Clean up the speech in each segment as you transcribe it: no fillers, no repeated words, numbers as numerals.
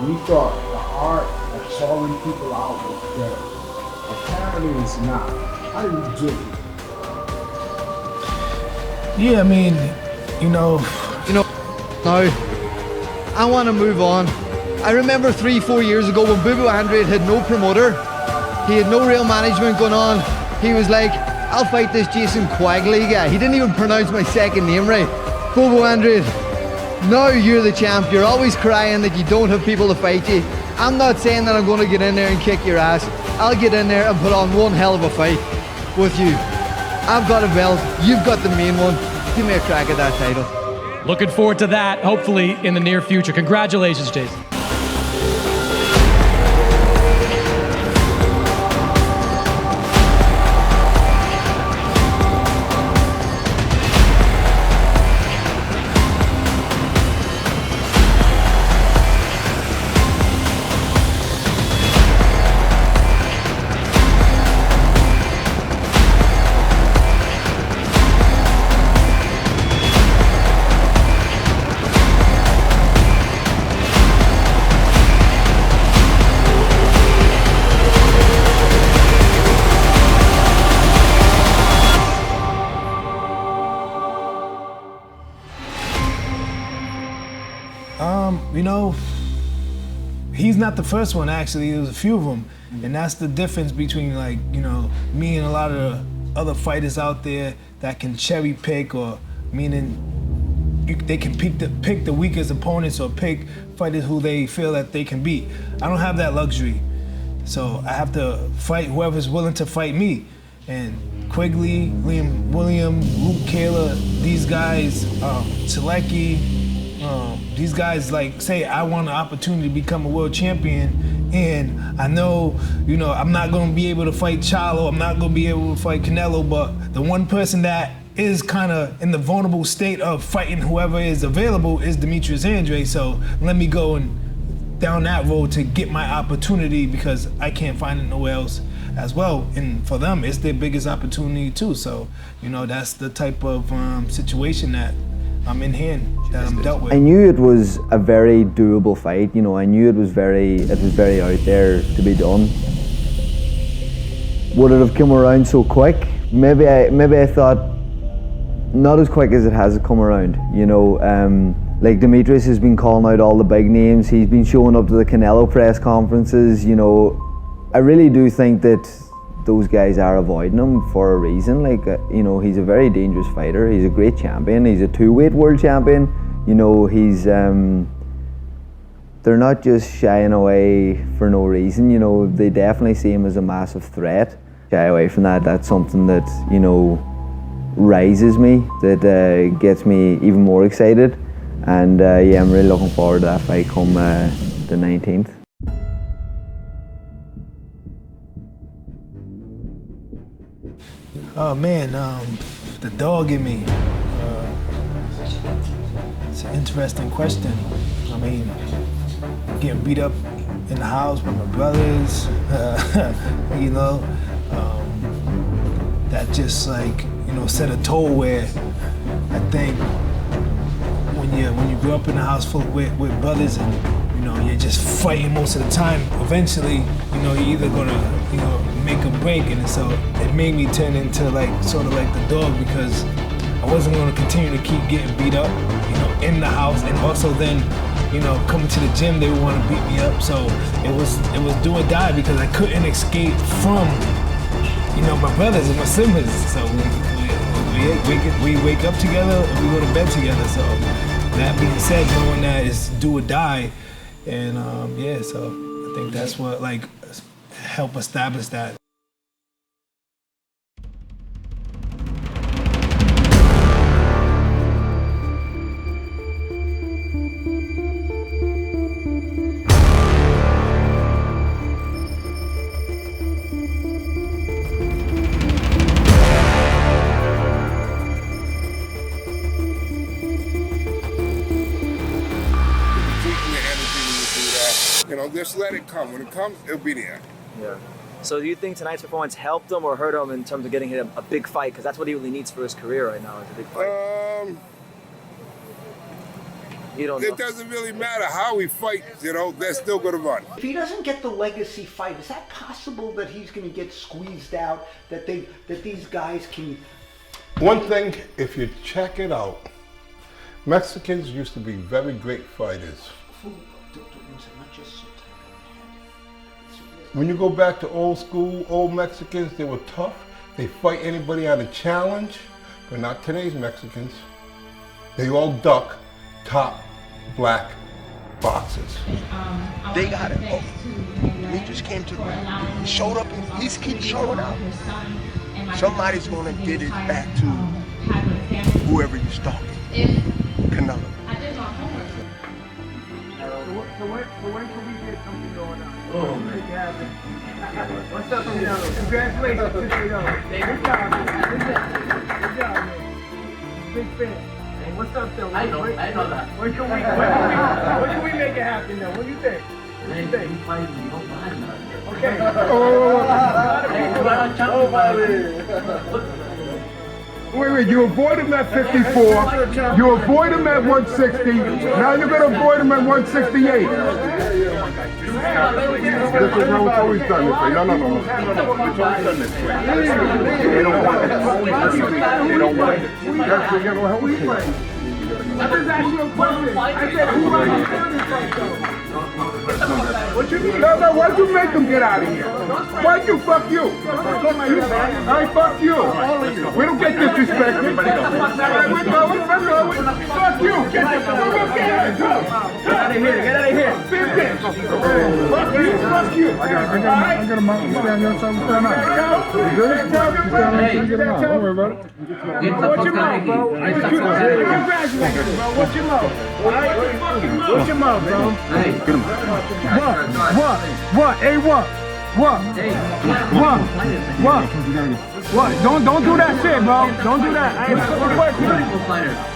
We thought the art of calling people out was dead. Apparently it's not. How do you get it? Yeah, I mean, now I want to move on. I remember 3-4 years ago when Andrade had no promoter, he had no real management going on. He was like, I'll fight this Quigley guy. He didn't even pronounce my second name right. Andrade, now you're the champ. You're always crying that you don't have people to fight you. I'm not saying that I'm going to get in there and kick your ass. I'll get in there and put on one hell of a fight with you. I've got a belt, you've got the main one. Give me a crack at that title. Looking forward to that, hopefully in the near future. Congratulations, Jason. He's not the first one, actually. There's a few of them. And that's the difference between, me and a lot of the other fighters out there that can cherry pick, or meaning they can pick the weakest opponents or pick fighters who they feel that they can beat. I don't have that luxury. So I have to fight whoever's willing to fight me. And Quigley, Liam William, Luke Kayla, these guys, Selecki, these guys say I want an opportunity to become a world champion, and I know, I'm not going to be able to fight Charlo, I'm not going to be able to fight Canelo, but the one person that is kind of in the vulnerable state of fighting whoever is available is Demetrius Andrade. So let me go and down that road to get my opportunity, because I can't find it nowhere else as well. And for them, it's their biggest opportunity too. So, that's the type of situation that I'm in hand, that I'm dealt with. I knew it was a very doable fight. I knew it was very out there to be done. Would it have come around so quick? Maybe I thought not as quick as it has come around. Demetrius has been calling out all the big names. He's been showing up to the Canelo press conferences. I really do think that those guys are avoiding him for a reason. He's a very dangerous fighter. He's a great champion. He's a 2-weight world champion. They're not just shying away for no reason. They definitely see him as a massive threat. Shy away from that. That's something that, rises me, that gets me even more excited. And I'm really looking forward to that fight come the 19th. Oh man, the dog in me. It's an interesting question. I mean, getting beat up in the house with my brothers, that just set a toll where I think when you grow up in a house full with brothers and you're just fighting most of the time, eventually, you're either gonna, make a break. And so it made me turn into sort of like the dog, because I wasn't gonna continue to keep getting beat up, in the house. And also then, coming to the gym, they would wanna beat me up. So it was do or die, because I couldn't escape from, my brothers and my siblings. So we wake up together and we go to bed together. So that being said, knowing that it's do or die, and so I think that's what helped establish that. Just let it come. When it comes, it'll be there. Yeah. So do you think tonight's performance helped him or hurt him in terms of getting him a big fight? Because that's what he really needs for his career right now, is a big fight. You don't know. It doesn't really matter how we fight, you know, they're still going to run. If he doesn't get the legacy fight, is that possible that he's going to get squeezed out? That these guys can. One thing, if you check it out, Mexicans used to be very great fighters. When you go back to old school, old Mexicans, they were tough. They fight anybody on a challenge, but not today's Mexicans. They all duck top black boxers. They got it. Oh, he just came to the ring. He showed up and he keeps showing up. Somebody's gonna get it back to whoever you're stalking. Canelo. So when can we get something going on? Oh, man. What's up, Canelo? Congratulations, good job. Good job, man. Big fan. Hey, what's up, though? I know that. When can we make it happen, though? What do you think? What do you think? Okay. Wait, you avoid him at 54, you avoid him at 160, now you're going to avoid him at 168. This is how it's always done this way. No. It's always done this way. They don't want it. They don't want it. That's the yellow helmet. I just asked you a question. I said, who are you doing this fight, though? What you mean? No, why'd you make him get out of here? Why'd you fuck you? I fuck you. We don't get disrespected. Fuck you. Get out of here. Get out of here. Fuck you. I got a mountain stand here. Something going on. You good? Get him out. Don't worry about it. What's your mouth, bro? Congratulations, bro. What's your mouth? What's your mouth, bro? Hey, get him out. What? Hey, what? Don't do that shit, bro. Don't do that. I ain't a question.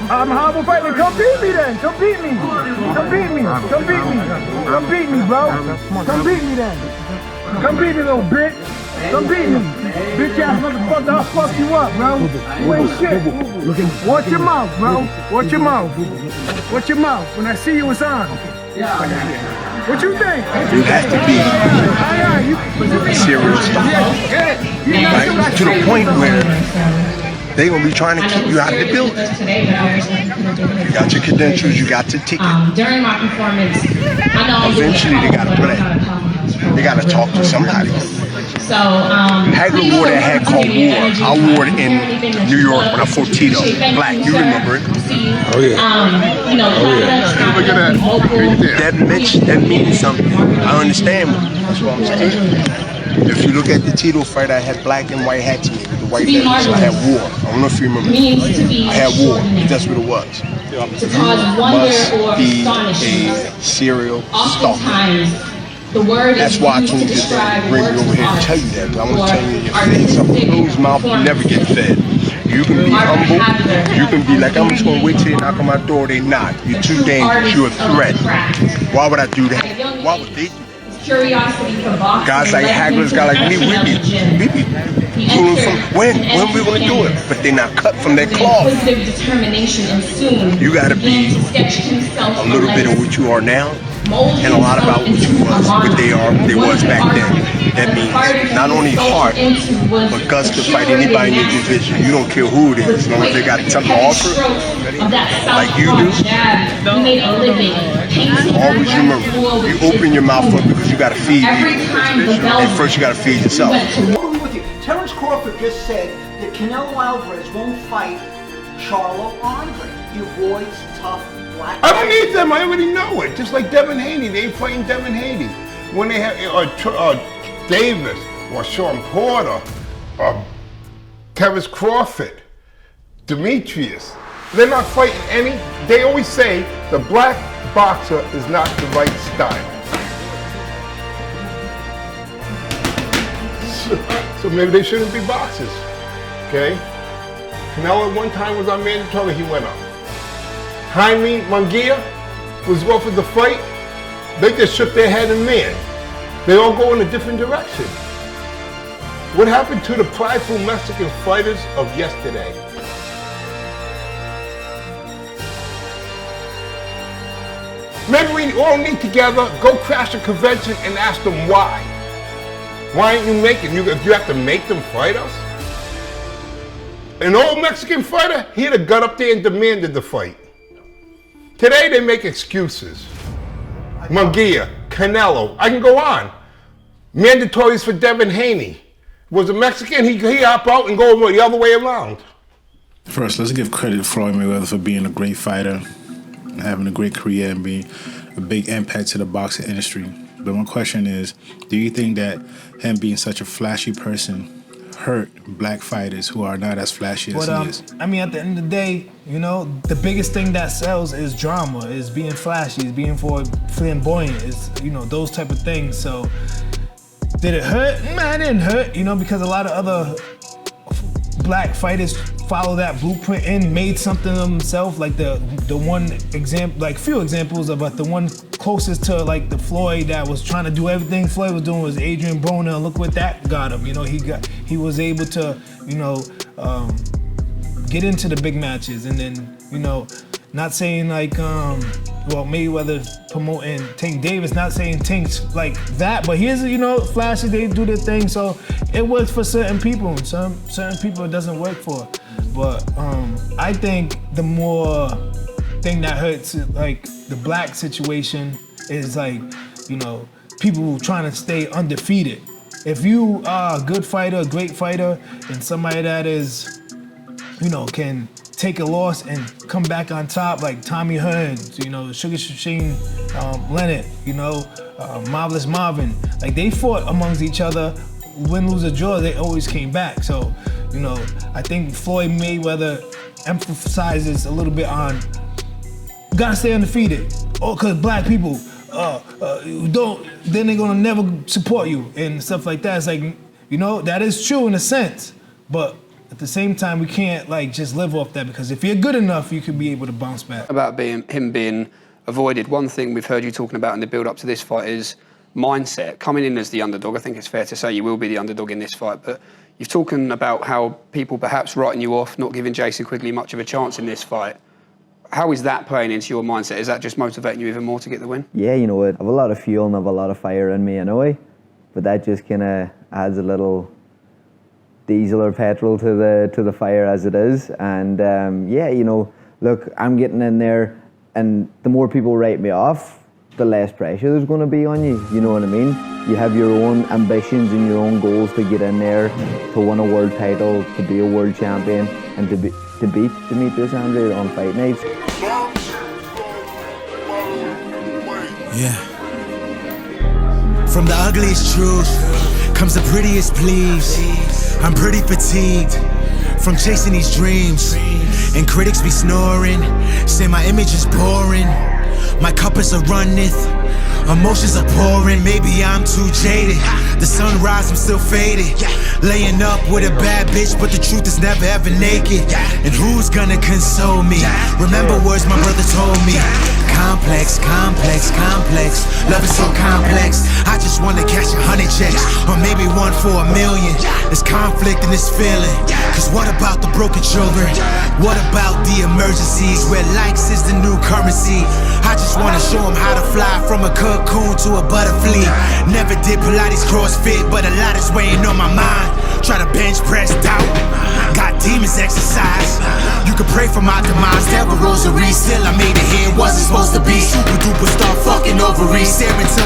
I'm a horrible fighter. Come beat me then. Come beat me, bro. Come beat me then. Come beat me, little bitch. Come beat me. Bitch ass motherfucker, I'll fuck you up, bro. You ain't shit. Watch your mouth, bro. Watch your mouth. When I see you, it's on. What you think? You have to be a serious fighter. Right? To the point where they're going to be trying to keep you out of the building. You got your credentials, you got your ticket. During my performance, eventually they got to play. They got to talk to somebody. So, Hagler wore that hat called War. I wore it in New York when I fought Tito. Black, you remember it? Oh yeah. Look at that. That means something. I understand. That's what I'm saying. If you look at the Tito fight, I had black and white hats with the white belts. I had War. I don't know if you remember. I had War. That's what it was. You must be a serial stalker. That's why I told you to bring you over here and tell you that, because I want to tell you in your face, a closed mouth will never get fed. You can be humble, you can be like, I'm just going to wait till you knock on my door, they knock. You're too dangerous, you're a threat. Why would I do that? Why would they do that? Guys like Hagler's guy like me, we be pulling from when we going to do it, but they're not cut from their cloth. You got to be a little bit of what you are now, and a lot about what you was, what they was back then. That means not only heart, but guts to fight anybody in your division. You don't care who it is, as long as they got something to offer, like you do. Always remember, you open your mouth up because you got to feed people, and first you got to feed yourself. Terrence Crawford just said that Canelo Alvarez won't fight Charlo Andre. He avoids tough black. I don't need them. I already know it. Just like Devin Haney, they ain't fighting Devin Haney. When they have Davis or Sean Porter or Terrence Crawford, Demetrius, they're not fighting any. They always say the black boxer is not the right style. So maybe they shouldn't be boxers. Okay? Canelo at one time was on mandatory, he went up. Jaime Munguia was offered the fight, they just shook their head and ran. They all go in a different direction. What happened to the prideful Mexican fighters of yesterday? Maybe we all meet together, go crash a convention and ask them why. Why aren't you making, you have to make them fight us? An old Mexican fighter, he'd have got up there and demanded the fight. Today they make excuses. Munguia, Canelo, I can go on. Mandatories for Devin Haney. Was a Mexican, he hop out and go the other way around. First, let's give credit to Floyd Mayweather for being a great fighter, having a great career, and being a big impact to the boxing industry. But my question is, do you think that him being such a flashy person hurt black fighters who are not as flashy as he is? I mean, at the end of the day, you know, the biggest thing that sells is drama, is being flashy, is being flamboyant, is, you know, those type of things. So, did it hurt? Man, it didn't hurt, you know, because a lot of other black fighters follow that blueprint and made something of themselves. Like the one example, like few examples of, but the one closest to like the Floyd that was trying to do everything Floyd was doing was Adrian Broner. And look what that got him. You know, he was able to, you know, get into the big matches, and then, you know, not saying like, well, Mayweather's promoting Tank Davis, not saying Tank's like that, but here's, you know, flashy, they do their thing, so it works for certain people, and certain people it doesn't work for. But I think the more thing that hurts, like the black situation, is like, you know, people trying to stay undefeated. If you are a good fighter, a great fighter, and somebody that is, you know, can take a loss and come back on top, like Tommy Hearns, you know, Sugar Shane Leonard, you know, Marvelous Marvin. Like, they fought amongst each other, win, lose, or draw, they always came back. So, you know, I think Floyd Mayweather emphasizes a little bit on, you gotta stay undefeated. Oh, cause black people, don't, then they're gonna never support you and stuff like that. It's like, you know, that is true in a sense, but at the same time, we can't like just live off that, because if you're good enough, you could be able to bounce back. About him being avoided, one thing we've heard you talking about in the build-up to this fight is mindset. Coming in as the underdog, I think it's fair to say you will be the underdog in this fight, but you've talking about how people perhaps writing you off, not giving Jason Quigley much of a chance in this fight. How is that playing into your mindset? Is that just motivating you even more to get the win? Yeah, you know, I have a lot of fuel and I have a lot of fire in me anyway, but that just kind of adds a little diesel or petrol to the fire as it is. And yeah, you know, look, I'm getting in there, and the more people write me off, the less pressure there's going to be on you. You know what I mean? You have your own ambitions and your own goals to get in there, to win a world title, to be a world champion, and to beat Demetrius Andrade on fight nights. Yeah. From the ugliest truth comes the prettiest pleas. I'm pretty fatigued from chasing these dreams, and critics be snoring, say my image is boring. My cup is a runneth, emotions are pouring. Maybe I'm too jaded. The sunrise, I'm still faded. Laying up with a bad bitch, but the truth is never ever naked. And who's gonna console me? Remember words my brother told me. Complex, complex, complex. Love is so complex. I just wanna cash 100 checks, or maybe one for $1 million. There's conflict in this feeling. Cause what about the broken children? What about the emergencies where likes is the new currency? I just wanna show them how to fly from a cocoon to a butterfly. Never did Pilates CrossFit, but a lot is weighing on my mind. Try to bench press doubt. Got demons exercise. You can pray for my demise. Tell a rosary, still I made it here. Wasn't supposed to be super duper star fucking ovaries. Staring to